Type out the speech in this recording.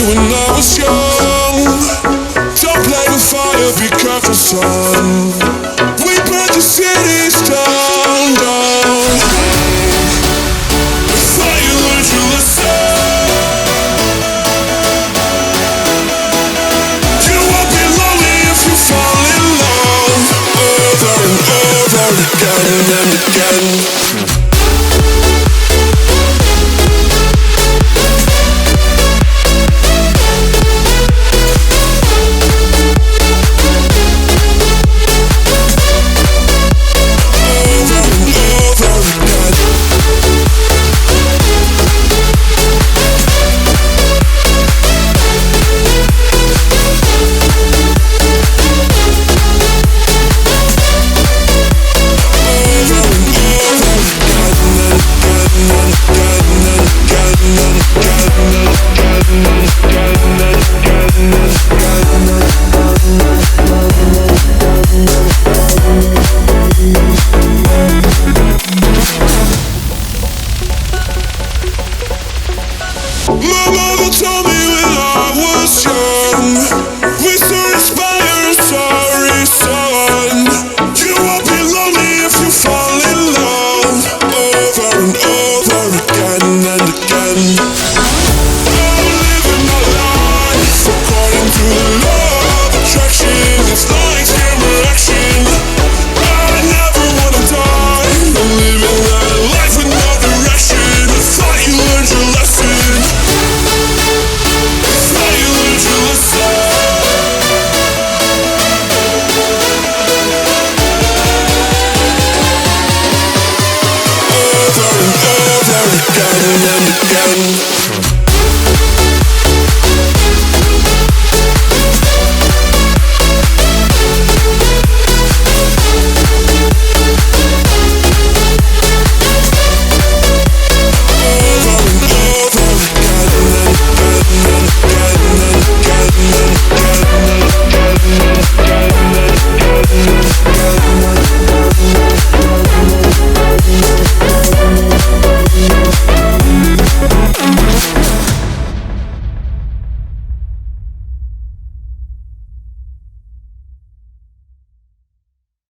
when I was young. Don't play with fire, be careful, son. We burnt the cities down, down. I thought you learned your lesson. You won't be lonely if you fall in love over and over again and again. My mother told me when I was young, we still inspire, sorry son. You won't be lonely if you fall in love over and over again and again. I'm living my life according to the law of attraction. It's like camera action. I never wanna die. I'm living that life with no direction. I thought you learned your lesson. Over and over again and again.